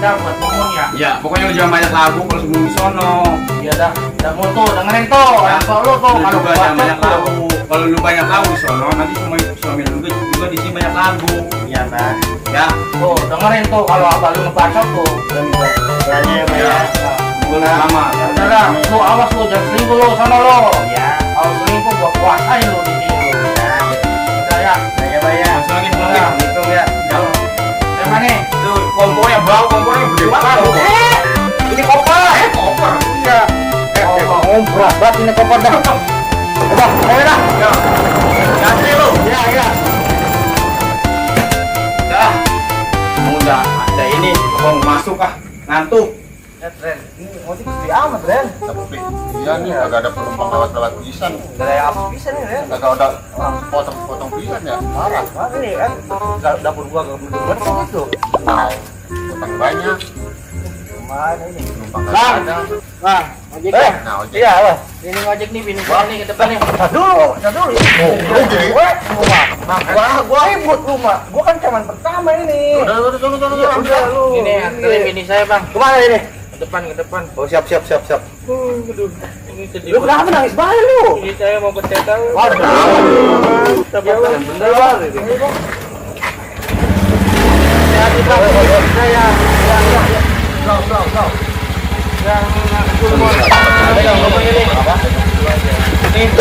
dah buat ngomong ya. Ya, pokoknya lu jangan banyak lagu kalau sebelum di sono. Iya dah mau tuh dengerin tuh. Ya. Kalau lu tuh Lu kalau juga jangan banyak lagu. Kalau lu banyak lagu di sono, nanti semua suami lu juga di sini banyak lagu. iya dah. Ya. Tuh dengerin tuh kalau abah lu ngebacot tuh. Ya. Gua selamat. Udah dah, lu awas lu jangan selingkuh lu sana lu. Ya. Kalau selingkuh gua kuasain lu di sini lu. Udah ya. Ya. Masuk lagi pulang Ya. gitu ya. Yang mana? Tuh kompornya bau, kompornya gede banget. Ini koper. Kompor. Iya. Berat banget ini koper dah. Udah, ayo dah. Ya. Kasih lu. Iya, iya. Dah. Udah ada ini, mau masuk ngantuk. Ini ojek sepi amat, Ren. Tapi iya nih kagak ada penumpang lewat pisan. Gak ada apa bisa nih, Ren. Kagak ada potong pisan ya. Parah. Wah, ini kan dapur gua ke berdua kan gitu. Nah, potong banyak. Mana ini? Penumpang Bang. kagak ada. Bang, ojek ya? Nah, ojek. Iya, Bang. Ini ojek nih, bini gua nih ke depan nih. Tar dulu. Ojek. Bang, gua ribut lu, Mak. Gua kan cuman pertama ini. Udah, Iya, udah lu. Ini anterin bini saya, Bang. Kemana ini? Ke depan. Oh, siap. Aduh, ini sedih. Lu kenapa nangis banget lu? Ini saya mau bercetak. Waduh. Sabar, Bang. Bener banget ini. Hati-hati, Bang. Saya. Yang ada yang ngomong ini. Ini.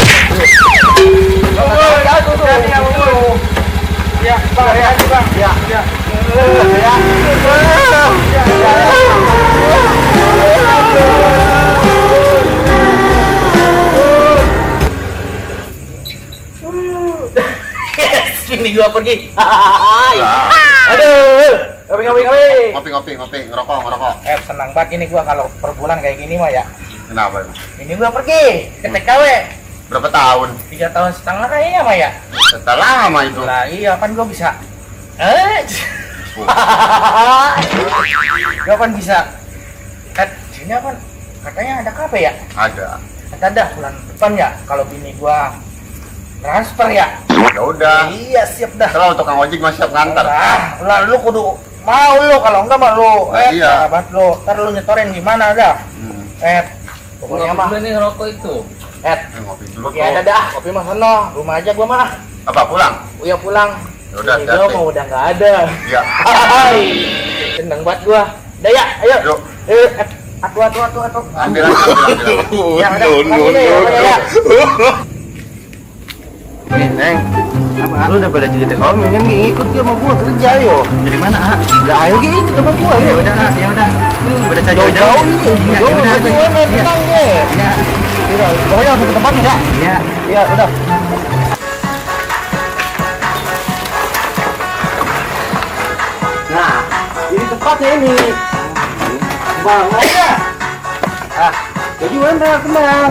Ya, Bang, hati-hati, Bang. Ya. Ini gua pergi. Aduh. Ngopi. Ngopi, ngerokok. Senang banget ini gua kalau per bulan kayak gini mah ya. Kenapa? Ini gua pergi ke TKW. Berapa tahun? 3 tahun setengah kayaknya mah ya. Setelah lama itu. Lah iya kan gua bisa. Gua kan bisa. Sini kan katanya ada kafe ya? Ada. Kata ada bulan depan ya kalau bini gua transfer ya. Ya udah. Iya siap dah. Kalau tukang ojek masih siap nganter. Lah lu kudu mau lu kalau enggak mah lu. Iya. Sahabat lu. Ntar lu nyetorin gimana dah. Pokoknya mah. Ini ngerokok itu. Ngopi dulu Kopi ada dah, kopi mah sono, rumah aja gua mah. Apa pulang? Uya pulang. Ya udah, Ini gua hati-hati. mau udah nggak ada. Iya. Hai. Seneng banget gua. Udah ya, ayo. Yuk. Atu. Ambil aja. Ya udah. Ya. Neng, apa lu udah pada cerita kamu kan ngikut dia sama gua kerja yo. Dari mana, ah? Udah ayo gitu ikut sama gua ya. Udah, ya udah. Udah cari jauh ini. Ya udah. Tenang deh. Ya. Udah, pokoknya langsung ke tempat ya. Ya. Iya, udah. Nah, ini tempatnya ini. Bang, aja. Jadi mana tenang.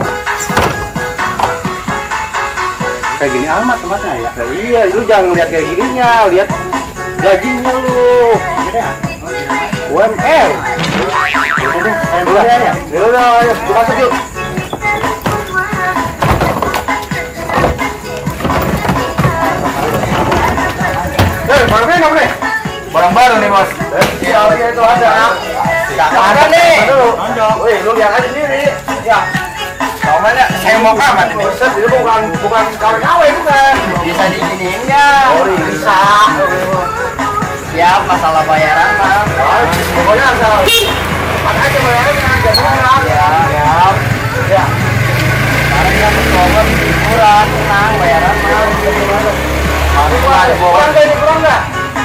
Kayak gini amat tempatnya ya. Nah, iya, lu jangan lihat kayak gininya, lihat gajinya lu. UMR. Udah, ya. Udah, ayo, masuk yuk. Barang baru nih, Bos. Iya, itu ada. Ada nih. Wih, lu lihat aja sendiri. Ya. Mau mana? Saya mau kapan ini? Ini bukan kawe-kawe bukan. Bisa diginiin nggak? Oh, Bisa. Siap, masalah bayaran mah. Pokoknya asal aja bayarannya jangan Ya, siap. Ya. Sekarang yang berkorban kurang, tenang, bayaran mah. kurang nggak?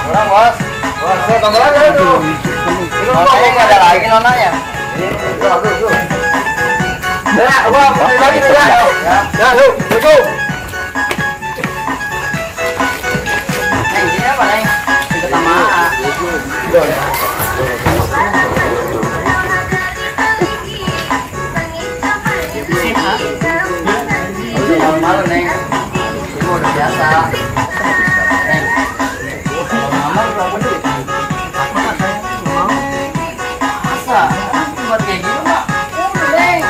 Kurang, Bos. Bos, saya tambah aja itu. Ini saya nggak ada lagi nonanya. Ya, gua lagi tuh ya. Ya, lu, Neng, ini apa, Neng? Kita sama. Udah malu, Neng. Ini udah biasa. Neng. Kalau mama berapa duit? Masa? Buat kayak gitu, Mak. Udah, Neng.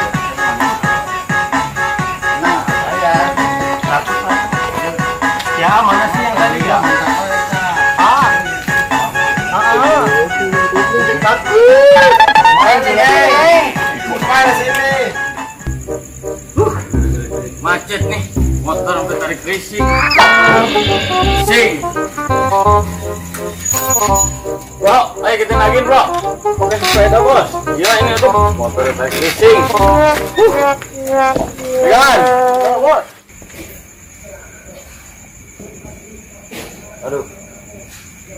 Nah, saya 100 lah. Ya, mana sih yang tadi ya? Main sini. Mana sini? Macet nih. Motor sampai tarik risik. Sing. Bro, ayo kita nagin bro. Pakai sepeda bos. Gila ini tuh. Motor tarik risik. Pegangan. Bos. Aduh,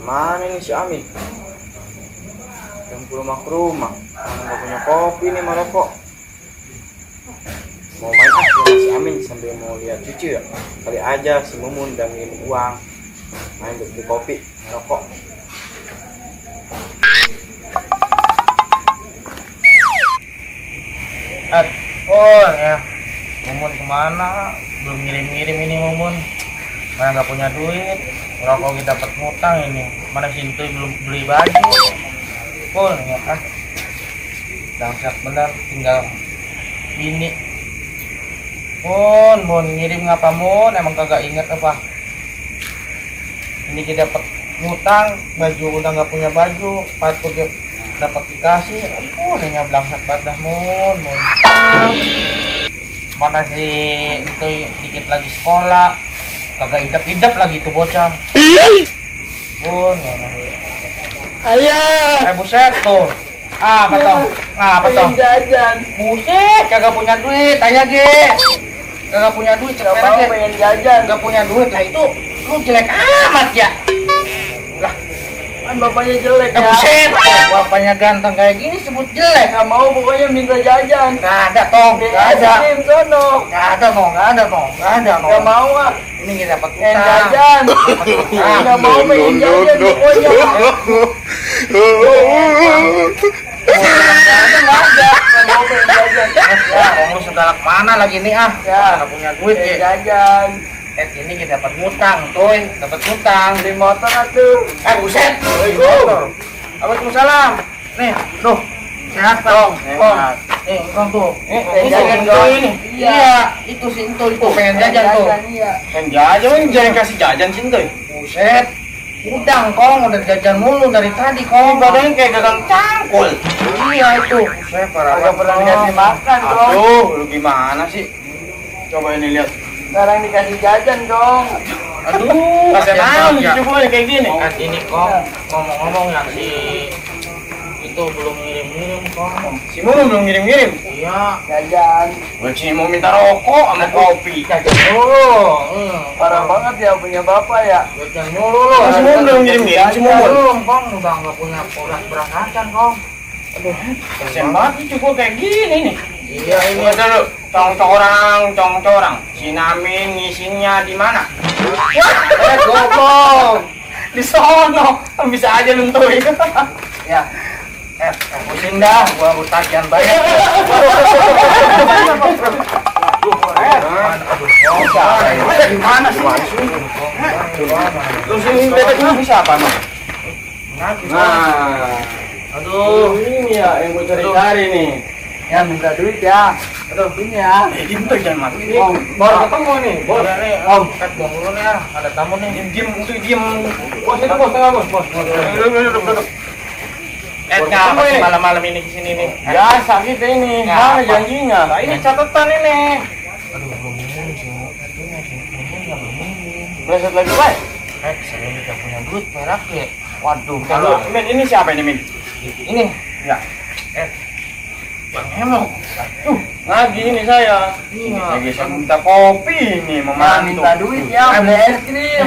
mana ini si Amin? Yang ke rumah, nggak punya kopi nih merokok. Mau main sama si Amin sambil mau lihat cucu ya. Kali aja si Mumun udah ngirim uang, main beli kopi, merokok. Oh ya, Mumun kemana? Belum ngirim-ngirim ini Mumun. Mana nggak punya duit. Rokok kita dapat ngutang ini. Mana Sintoy belum beli baju. Pun ya kan. Dangsak bener tinggal ini. Mun ngirim ngapa Mun? Emang kagak inget apa? Ini kita dapat ngutang, baju udah nggak punya baju, sepatu dapat dikasih. Aduh, ini belangsak banget dah Mun. Mana sih itu dikit lagi sekolah. Kagak idap-idap lagi tuh bocah. Bun, ayah. Buset tuh. Apa tuh? Apa tuh? Jajan. Buset, kagak punya duit, ayah ge. Kagak punya duit, Gak mau pengen jajan. Kagak punya duit lah itu. Lu jelek amat ya. Lah, Kan bapaknya jelek ya. buset. Bapaknya ganteng kayak gini sebut jelek. Gak mau pokoknya minta jajan. Gak ada tong, gak ada. Krim sono. Gak ada tong, gak ada tong, gak ada tong. Gak mau ah. Ini kita dapat Pengen utang. jajan. Gak mau pengen jajan pokoknya. Jajan nggak ada. Gak mau pengen jajan. Ya, orang lu segala kemana lagi nih ah? Ya. Nggak punya duit Pengen ya. jajan. Ini kita dapat ngutang, tuh, dapat ngutang. Beli motor atuh. Buset. Waalaikumsalam. Nih, tuh. Sehat dong. Sehat. Nih, engkong tuh. Pengen Ini jajan itu dong. ini. Iya. Iya, itu sih itu pengen jajan tuh. Iya. Kan jajan, jangan kasih jajan sini tuh. Buset. Udang kong udah jajan mulu dari tadi kong. Badannya kayak gagang cangkul. Iya itu. Buset parah Agak pernah banget, dikasih Kong. makan dong. Aduh, lu gimana sih? Coba ini lihat. Sekarang dikasih jajan dong. Aduh, Kasih tahu banget ya. cucu gue kayak gini. Kan ini kong ngomong-ngomong yang si itu belum ngirim-ngirim kong. Si Mumun belum ngirim-ngirim. Iya. Jajan. Gue sih mau minta rokok sama kopi. Jajan mulu. Parah banget ya punya bapak ya. Jajan mulu lu. Si Mumun belum ngirim-ngirim si Mumun. Belum kong, udah nggak punya beras-berasan kong. Kasian banget cucu gue kayak gini nih. Iya ini. Ini dulu, cong-corang. Si Namin ngisinya di mana? Goblok. Di sono. Bisa aja nentuin. Ya. Pusing dah, gua tagihan bayar. Gimana sih? Lu sini bebek ini bisa apa, Mas? Nah, Aduh. ini ya yang gue cari-cari nih. Ya minta duit ya. Aduh ini ya. Diem tuh jangan mati. Om, Baru ketemu nih, bos. Udah nih, Om. Buang dulu nih ya, ada tamu nih. Diem untuk diem. Bos itu bos, tengah bos. Duduk. Ngapa sih malam-malam ini di sini nih? Biasa kita ini. Mana janjinya? Nah, ini catatan ini. Aduh, belum Reset lagi, Pak. saya udah punya duit perak ya. Waduh, Kalau Min ini siapa ini, Min? ini Ya. Bang Hemok. Lagi ini saya. Iya. Lagi saya minta kopi nih, Nah, minta duit ya, beli es krim.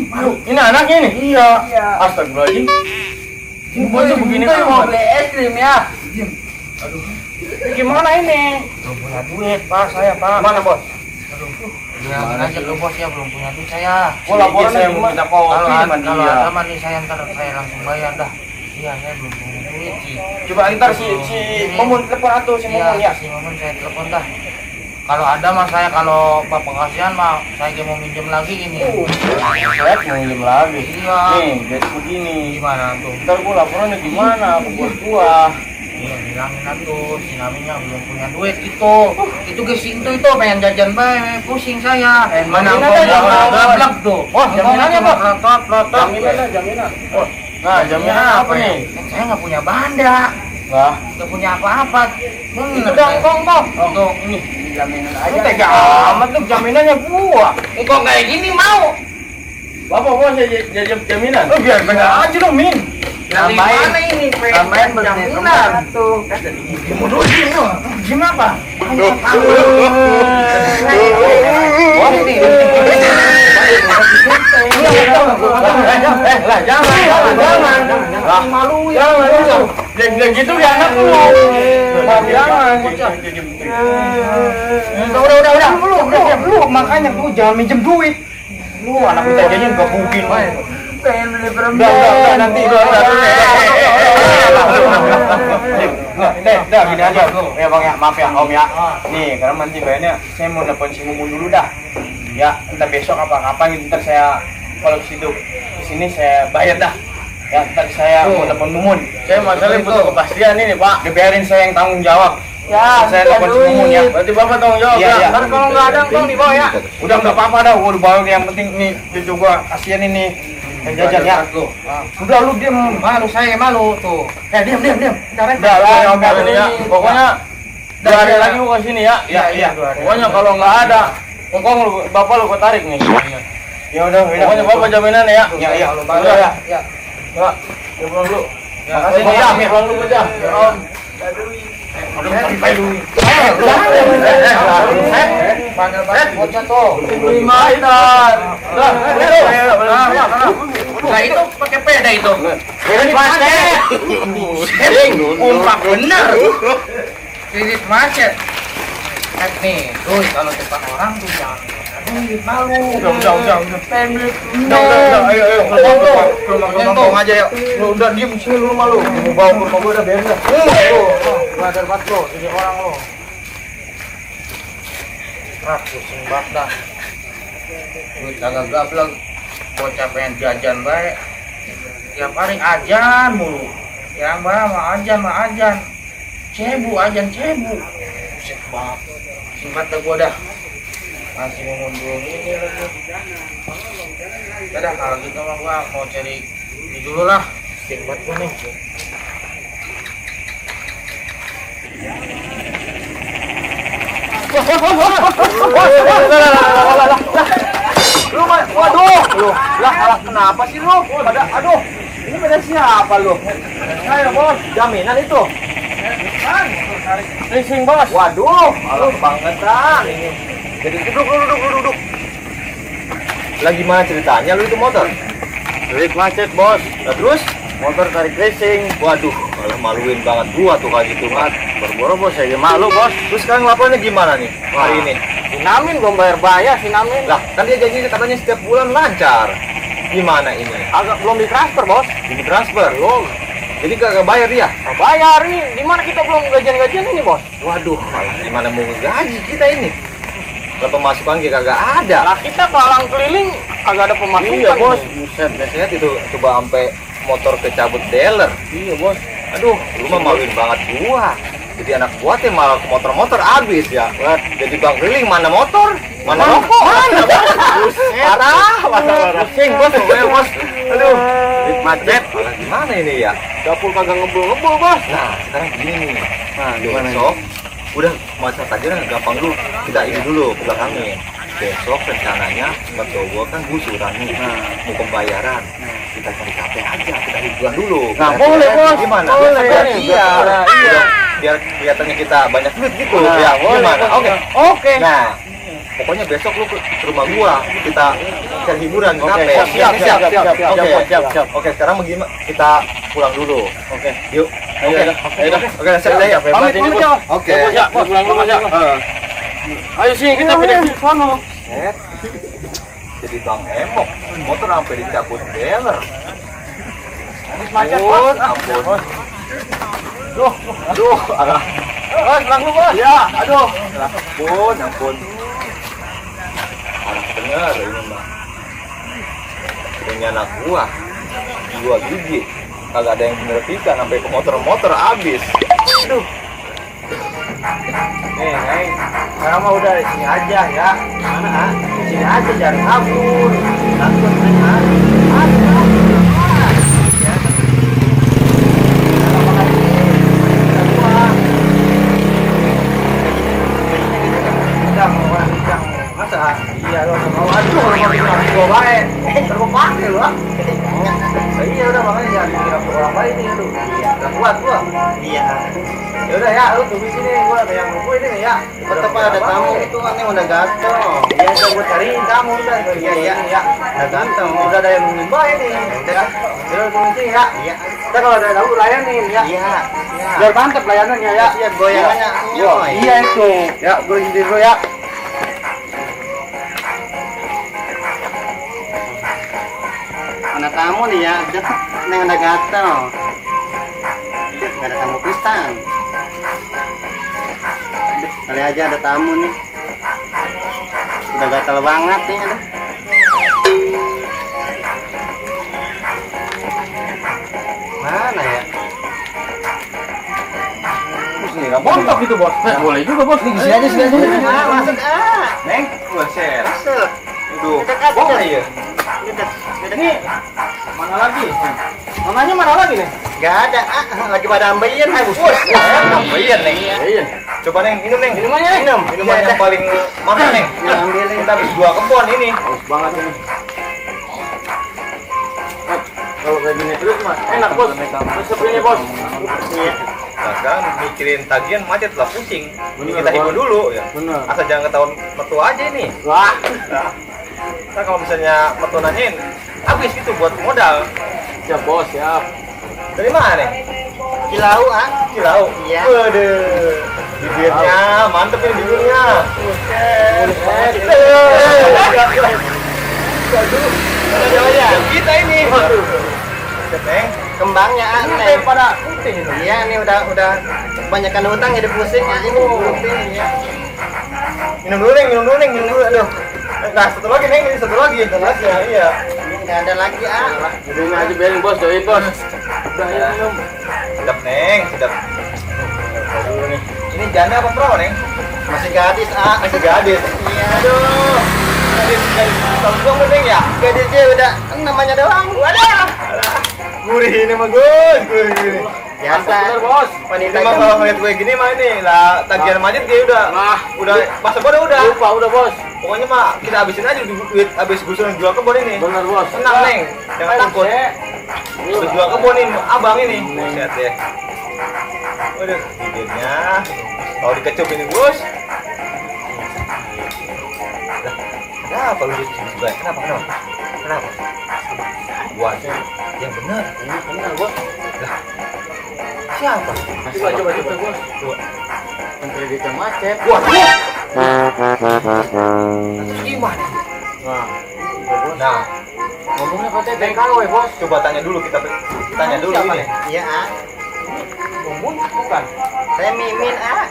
Malu. Ini anaknya nih. Iya. Iya. Astagfirullahaladzim. Ini Boy, bocah begini Boy mau amat. beli es krim ya. Gimana ini? Belum punya duit, Pak, saya, Pak. Mana, Bos? Bilangin aja ke bos ya, belum punya duit saya. Oh, laporan saya mau minta kopi sama Kalau dia. ada mah nih saya ntar saya langsung bayar dah. Iya, saya belum punya duit sih. Coba ntar si Mumun telepon atau si Mumun ya. Si Mumun saya telepon dah. Kalau ada mah saya, kalau bapak kasihan mah saya mau minjem lagi ini. Saya mau minjem lagi. Iya. Nih, jadi begini. Gimana tuh? Ntar gua laporannya gimana ke bos gua. Iya, bilangin atuh si Naminya belum punya duit itu. Itu ke Sinto itu pengen jajan bae, pusing saya. jaminan Mana aja, ngomong jaminan. gablak tuh. Oh, jaminan aja, Bos. Lotot. Jaminan. Oh, Nah, jaminan apa nih? Saya nggak punya banda, Lah, nggak punya apa-apa. itu udah engkong kok. Tuh, ini. Jaminan Lu aja. tega amat nih jaminannya gua. Engkau kayak gini mau? Bapak bos jadi jaminan. Oh, biar bener aja dong, Min. Dari mana ini? Tambahin jaminan. tuh. Mau dulu gimana apa? Bos ini. Lah jangan. Malu Jangan. Jangan gitu ya anak lu. Jangan. Udah. Lu makanya tuh jangan minjem duit. Lu anak kita aja yang gebukin. pengen beli permen. Udah, nanti Udah, gini aja. Ya bang ya, maaf ya om ya. Nih, karena nanti bayarnya saya mau nelfon si Mumun dulu dah. Ya, entar besok apa-apa ntar saya kalau ke sini saya bayar dah. Ya, ntar saya mau telepon Mumun. Saya masalahnya butuh kepastian ini Pak. Biarin saya yang tanggung jawab. Ya, Saya telepon si Mumun ya. Berarti Bapak tanggung jawab Iya, ya? iya. Ntar kalau nggak ada engkau dibawa ya. Udah nggak apa-apa dah, gua dibawa yang penting nih cucu gua kasihan ini yang jajan ya. Udah lu diem, Malu saya malu tuh. Diam. Ntar udah oke ini ya. Pokoknya 2 hari lagi gua kesini ya. Iya. Pokoknya kalau nggak ada, engkong lu bapak lu gua tarik nih. Ya udah. Pokoknya bapak jaminan ya. Iya. Udah ya. Ya. Ya, pulang dulu. Ya, Makasih nih ya. Pulang dulu aja. Ya om. Bandel banget bocah tuh. Mainan. Nah itu pakai peda itu. Kredit macet. Umpak bener. Kredit macet. Nih, tuh kalau depan orang tuh jangan. Aduh, malu. Udah. Pengen beli Udah, ayo. Ngomong aja ya. Lu udah diem sini lu malu. Mau bawa ke rumah gua udah beres dah. Badar banget lo, jadi orang lo. Pusing banget dah. Duit agak gablek. Bocah pengen jajan baik. Tiap hari ajan mulu. Yang mah ajan. Cebu. Buset banget. Singkat dah gua dah. Masih mau mundur ini lagi. Udah kalau gitu mah gua mau cari ini dulu lah. Singkat gua nih. Lu waduh. Lah kenapa sih lu? Aduh. Ini pada siapa lu? Saya bos, jaminan itu. Leasing bos. Waduh, malu banget dah ini. Jadi duduk. Lagi mana ceritanya lu itu motor? Kredit macet bos. Nah, terus motor tarik racing. Waduh, malah maluin banget gua tuh kayak gitu kan. Boro-boro bos saya malu bos. Terus sekarang laporannya gimana nih hari ini? Sinamin belum bayar Sinamin. Lah, kan dia janji katanya setiap bulan lancar. Gimana ini? Agak belum ditransfer bos. Ini transfer belum. Jadi gak bayar dia? Nah, bayar nih. Di mana kita belum gajian ini bos? Waduh, malah gimana mau gaji kita ini? Lah pemasukan kita kagak ada. Lah kita kelalang keliling agak ada pemasukan. Iya bos, ini. buset biasanya itu coba sampai motor kecabut dealer. Iya bos. Aduh, lu mah maluin banget gua. Jadi anak gua teh malah motor habis ya. Jadi bang keliling mana motor? Mana rokok? Mana bos? Parah. Pusing bos, bos. Aduh, macet. Malah gimana ini ya? Dapur kagak ngebul bos. Nah, sekarang gini nih. Nah, gimana besok? Udah masa takdirnya gampang dulu. Kita ini dulu ke belakangnya. Besok rencananya mertua gua kan gusuran nih. Mau pembayaran. Kita cari kafe aja, kita hiburan dulu. Nah, boleh, bos. Gimana? Boleh. Iya. Biar kelihatannya kita banyak duit gitu. Nah, Ya, boleh, gimana? boleh. Oke. Nah, pokoknya besok lu ke rumah gua, kita cari hiburan di kafe. Siap. Oke, sekarang bagaimana? Kita pulang dulu. Oke. Yuk. Oke, siap ya. Pamit ya. Oke. Ya, pulang dulu aja. Ayo sih kita pindah ke sono. Jadi bang emok, motor sampai dicabut dealer. Macet Ampun, ampun. Aduh, alah. Bos, pulang dulu bos. Ya, aduh. Ampun. Anak bener ini mah. Punya anak gua gigi. Kagak ada yang bener pisan sampai ke motor habis. Aduh. Nih, sekarang mah udah di sini aja ya. Mana? Di sini aja jangan kabur. Takut kan? orang baik nih lu. Iya. Gak kuat gua. Iya. Ya udah ya, lu tunggu sini gua ada yang nunggu ini nih ya. Tetep ada tamu itu aneh udah gatel. Iya, udah gua cariin kamu udah. Iya, iya. Ya. Udah gatel. Udah ada yang nungguin baik nih. Udah. Ya udah tunggu sini ya. Iya. Kita kalau ada tamu layanin ya. Iya. Biar mantep layanannya ya. Siap goyangannya. Wah, iya itu. Ya, gua izin dulu ya. Anak tamu nih ya, neng udah gatel. Gak ada tamu pisang. Kali aja ada tamu nih. Udah gatel banget nih. Aduh. Mana ya? Nggak montok gitu bos. Boleh juga bos. Nih sini aja sini aja. Ah, masuk ah. Neng, gua share. Masuk. Aduh, Dekat aja. boleh ya? Dekat. Ini mana lagi? Namanya mana lagi nih? Gak ada. Ah, lagi pada ambeien. Ambeien, Neng. Iya. Coba Neng, minum Neng. Minumannya, Neng. Minum. Minuman yang paling mahal Neng. Ambilin. Kita habis 2 kebon ini. Haus banget ini. Kalau kayak gini terus mah enak bos. Resep ini bos. Iya. Nah, sekarang mikirin tagihan macet lah pusing. Ini Bener, kita hibur Bos. dulu ya. Bener. Asal jangan ketahuan mertua aja ini. Wah. Nah, kalau misalnya mertua nanyain, habis gitu buat modal. Siap bos, siap. Dari mana nih? Kilau ah. Cilau. Iya. Waduh. Bibirnya mantep ini bibirnya. Kita ini. Neng, Kembangnya ah. Ini Neng. pada putih itu. Iya nih udah kebanyakan utang jadi pusing ya ini putih ya. minum dulu Neng, minum dulu Neng, minum dulu. Aduh. Nah, satu lagi Neng, ini satu lagi. Ya, iya. Ini nggak ada lagi ah. Jadi ini aja biarin bos, doain bos. Udah ya minum. Sedap Neng, sedap. Ini janda apa perawan Neng? Masih gadis ah. Masih gadis. Iya aduh. Gadis, sombong Neng ya? Gadisnya udah namanya doang. Wadah. Gurih ini mah Gus, gurih ini. Biasa Bener bos. wanita Ini mah kalau ngeliat gue gini mah ini lah tagihan macet kayak udah masa bodoh udah. Lupa udah bos. Pokoknya mah kita habisin aja duit habis gusuran jual kebun ini. Bener bos. Tenang Neng, jangan takut. Udah jual kebun ini abang ini. Lihat deh. Waduh, bibirnya kalau dikecup ini Gus. Kenapa lu sebelah? Kenapa? Buat yang benar. Ini bener bos. Siapa? Coba bos. Coba. Yang kreditnya macet. Buat. Gimana? Nah, Nah, ngomongnya katanya TKW bos. coba tanya dulu kita tanya dulu Siapa ini. nih? Iya ah. Mumun bukan. Saya Mimin ah.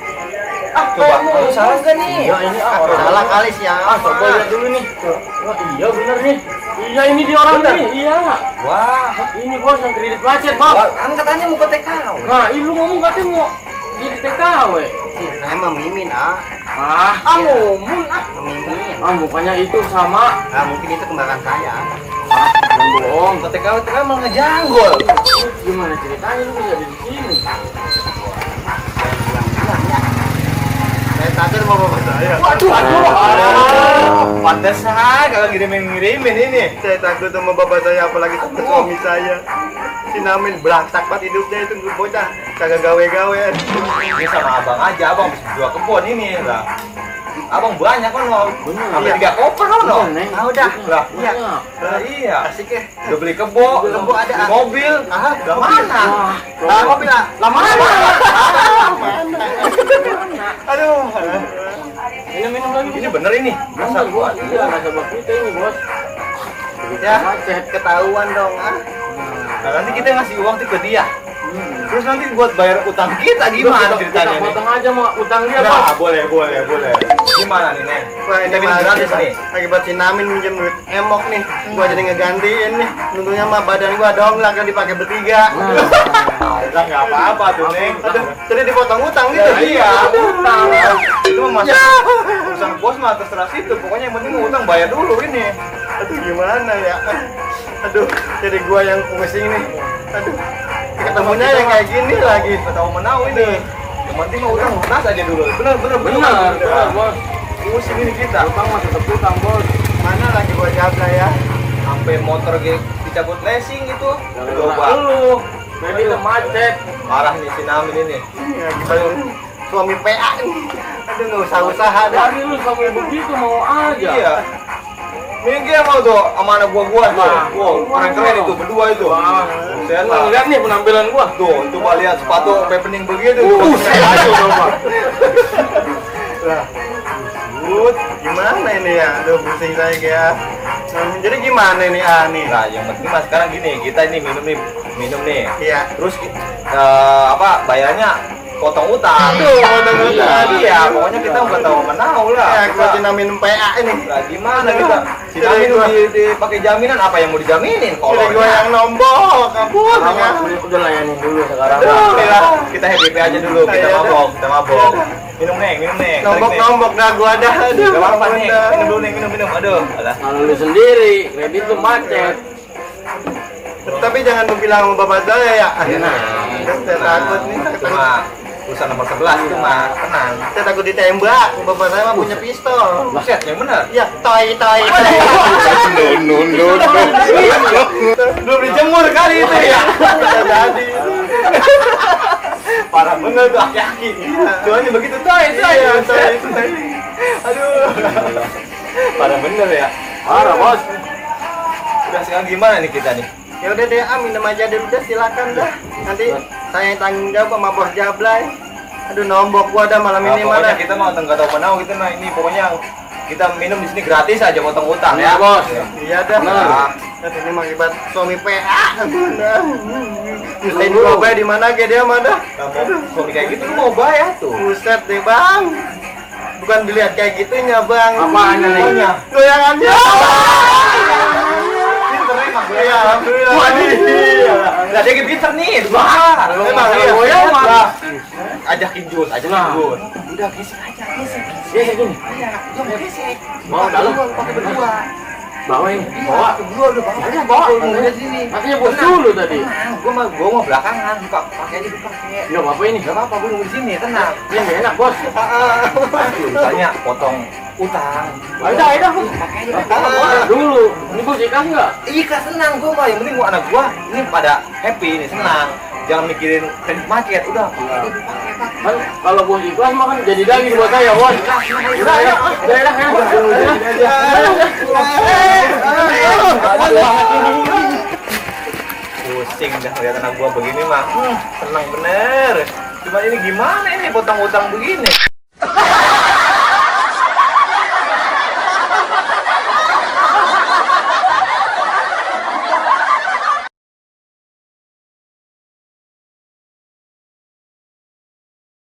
Coba. Lu salah kan nih? Ya ini orang Salah kali sih Ah, coba lihat dulu nih. Wah, iya bener nih. Iya ini dia orang nih. Iya. Wah, Ini bos yang kredit macet bos. kan katanya mau ke TKW. Nah, lu ngomong katanya mau jadi TKW. Saya mah Mimin ah. Mumun ah. Mimin. Ah, mukanya itu sama. Ah mungkin itu kembaran saya. Jangan bohong. Ke TKW malah ngejanggol. Gimana ceritanya lu bisa di sini? Saya takut mau bapak saya. Waduh. Pantesan kalau ngirimin ini. Saya takut sama bapak saya apalagi sama suami saya. Si Namin berantak banget hidupnya itu bocah kagak gawe-gawe. Ini sama abang aja, abang bisa jual kebun ini lah. Abang banyak kan mau. Bener. Sampai 3 koper kan lo. Neng. Ah udah. Lah, Iya. Lah iya. Asik ya. Udah beli kebo ada. beli mobil. Ah, Udah mana? Ah, mobil ah. Lama Aduh. minum lagi. Ini bener ini. Masa gua iya nasabah kita ini bos. Ya, Macet. ketahuan dong ah. Nah, nanti kita ngasih uang tuh ke dia. Terus nanti buat bayar utang kita gimana ceritanya Kita nih? potong aja mau utang dia bos. Nah, boleh. Gimana nih, Neng? Wah, ini Kita minum mah gratis nih. akibat si Namin minjem duit emok nih. Gua jadi ngegantiin nih. Untungnya mah badan gua donglang kan dipakai bertiga. Udah nggak apa-apa tuh, Neng. Aduh, tadi dipotong utang gitu. Iya, utang. Itu mah masuk urusan bos mah terserah situ. Pokoknya yang penting utang bayar dulu ini. Aduh, gimana ya? Aduh, jadi gua yang pusing nih. Aduh, ketemunya yang kayak gini lagi. Tahu menau ini. Yang penting mah utang lunas aja dulu. Bener. Benar bos. Pusing ini kita. Utang mah tetap utang bos. Mana lagi gua jaga ya? Sampai motor dicabut leasing itu. Coba Coba. lu. Kredit tuh macet. Parah nih si Namin ini. Ya, gimana suami PA nih. Aduh nggak usah usaha dah. Tadi lu sampai begitu mau aja. Iya. Minggu mau tuh sama anak gua tuh. Wah. Wow, keren itu berdua itu. Saya Lu lihat nih penampilan gua. tuh, coba lihat sepatu pepening begitu. Aduh, coba. Lah. Gut, gimana ini ya? Aduh pusing saya ya. Jadi gimana ini nih? Nah, yang penting mas sekarang gini, kita ini minum nih. Iya. Terus apa bayarnya potong utang. Aduh, potong utang. Iya, pokoknya kita nggak tahu menau lah. Ya, Kita- gua cina minum PA ini. Lah gimana kita? Si Namin dipakai jaminan apa yang mau dijaminin? Jadi gua yang nombok, kabur ya. Udah layanin dulu sekarang. Oke lah, kita happy aja dulu, kita Iya, mabok, kita mabok. Minum neng. Nombok dah gua dah. Aduh, Gak apa-apa nih, dah. minum dulu nih, minum. Aduh, alah. Kalau lu sendiri, kredit lu macet. Tapi jangan lu bilang sama bapak saya ya. Nah, Saya takut nih, saya itu takut. mah urusan nomor 11 itu mah, tenang. Saya takut ditembak. Bapak saya mah punya pistol. Buset, yang benar. Ya, toy. Belum dijemur kali itu ya. Bisa jadi. Parah bener tuh aki-aki. Doanya begitu, Iya, toy. Aduh. Parah bener ya. Parah, Bos. Udah sekarang gimana nih kita nih? Ya udah deh, minum aja deh udah silakan dah. Nanti saya yang tanggung jawab sama bos Jablay. Aduh nombok gua dah malam Nah, ini pokoknya mana. kita mau nggak tahu menau kita mah ini pokoknya kita minum di sini gratis aja potong utang ya. Bos. Iya dah. Nah. Ini mah akibat suami PA. Nyusahin gua bayar di mana ke dia mah dah. Kamu suami kayak gitu lu mau bayar tuh. Buset deh bang. Bukan dilihat kayak gitunya bang. Apanya nih? Apanya? Goyangannya. Pinter emang gue. Iya, alhamdulillah. Nggak ada yang pinter nih, wah. Emang Kalau iya. goyang mah. Ajakin Jun. Nah. Udah gesek aja, gesek. Gesek gini. Iya, dia mau gesek. Mau dalam. Pakai berdua. Bawa ini. Bawa. Berdua udah bawa. Aja bawa. Di sini. Makanya bos dulu tadi. Gua mah belakangan, buka pakai aja dipakai. Nggak apa-apa ini. Gak apa-apa, gue nunggu di sini, tenang. Ini nggak enak, Bos. Misalnya potong utang. Ayo dah, Bos. Dulu. Ini Bos ikhlas nggak? Ikhlas senang gue mah, yang penting gua anak gua ini pada happy nih, senang. Jangan mikirin kredit macet, udah. Kan kalau Bos ikhlas mah kan jadi daging buat saya, Bos. Udah, ya. Pusing dah lihat anak gua begini mah. Senang bener. Cuma ini gimana ini potong utang begini?